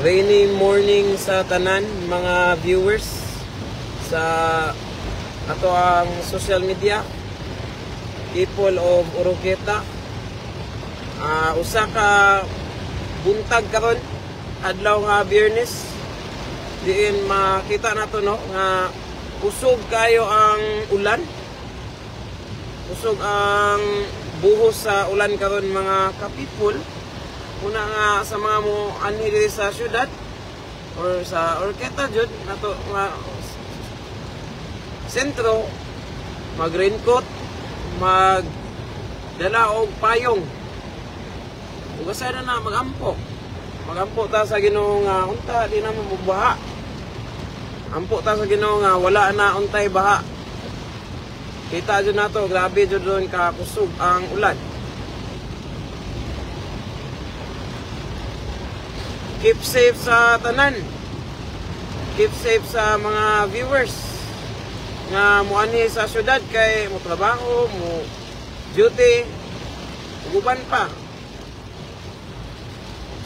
Rainy morning sa tanan mga viewers sa ato ang social media, people of Oroqueta. Usa ka buntag karon adlaw nga Biyernes, diin makita nato no nga usog kayo ang ulan, usog ang buhos sa ulan karon mga ka-people. Una nga sa mga mo anhi diri sa syudad or sa Oroqueta jud nato nga sentro, mag raincoat, mag dala og payong. Ugasa na magampo. Magampo ta sa Ginoo nga unta di na mabubaha. Ampo ta sa Ginoo nga wala na untay baha. Kita jud nato grabe jud ron ka kusog ang ulan. Keep safe sa tanan. Keep safe sa mga viewers nga muani sa syudad kay mo trabaho, mo duty, uban pa.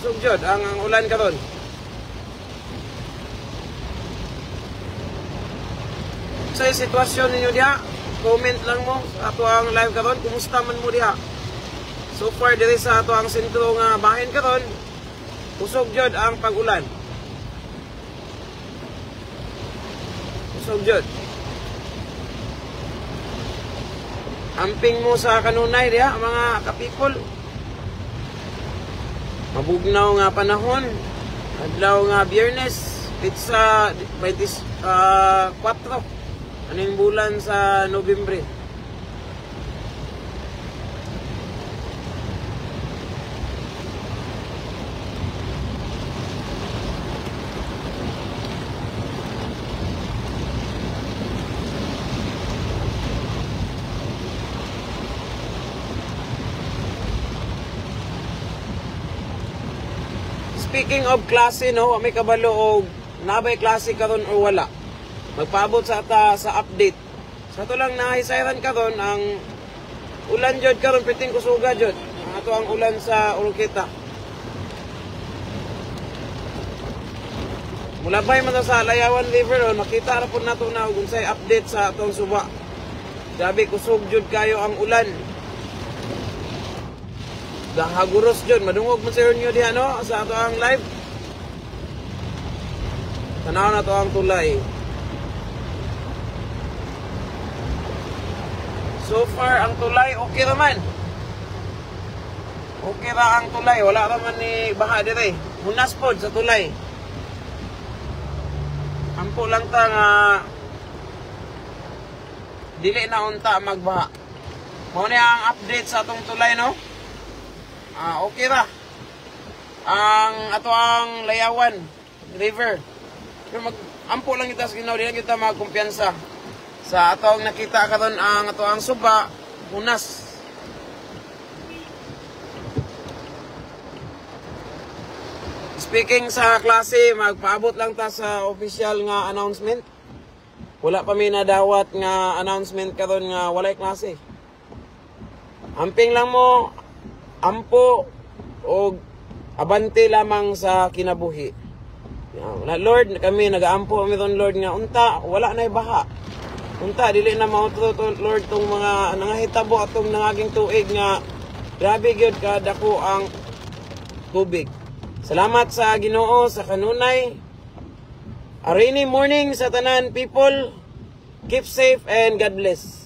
Sugjod ang ulan karon. Sa sitwasyon ninyo diha, comment lang mo sa ato ang live karon, kumusta man mo diha. So far diri sa ato ang sentro nga bahin karon, usog jud ang pag-ulan. Usog jud. Amping mo sa kanunay diha mga ka-people. Mabugnaw nga panahon. Adlaw nga Biyernes, pitsa 24 aning bulan sa Nobyembre. Speaking of klase, no, may kabalo og nabay klase karon o wala. Magpaabot sa ata sa update. Sa to lang nahisayran karon ang ulan jud karon piting kusuga jud. Ato ang ulan sa Oroqueta. Mulabay man sa Layawan River, o makita ra pud nato na og unsay update sa atong suba. Grabe kusog jud kayo ang ulan. Gahaguros jud, madungog man sa inyo diha no sa ato ang live. Tanaw na to ang tulay. So far ang tulay okay naman. Okay ra ang tulay, wala ra man ni baha dire. Hunas pod sa tulay. Ampo lang ta nga dili na unta magbaha. Mao ni ang update sa atong tulay no. Okay ra ang ato ang Layawan River. Pero ampo lang kita sa Ginoo, di lang kita magkumpiyansa sa ato ang nakita karon ang ato ang suba hunas. Speaking sa klase, magpaabot lang ta sa official nga announcement. Wala pa may nadawat nga announcement karon nga walay klase. Amping lang mo ampo o abante lamang sa kinabuhi. Lord, kami nagaampo kami ron Lord nga unta wala nay baha. Unta dili na mauto Lord tong mga nangahitabo atong nangaging tuig nga grabe gyud kadako ang tubig. Salamat sa Ginoo sa kanunay. A rainy morning sa tanan people. Keep safe and God bless.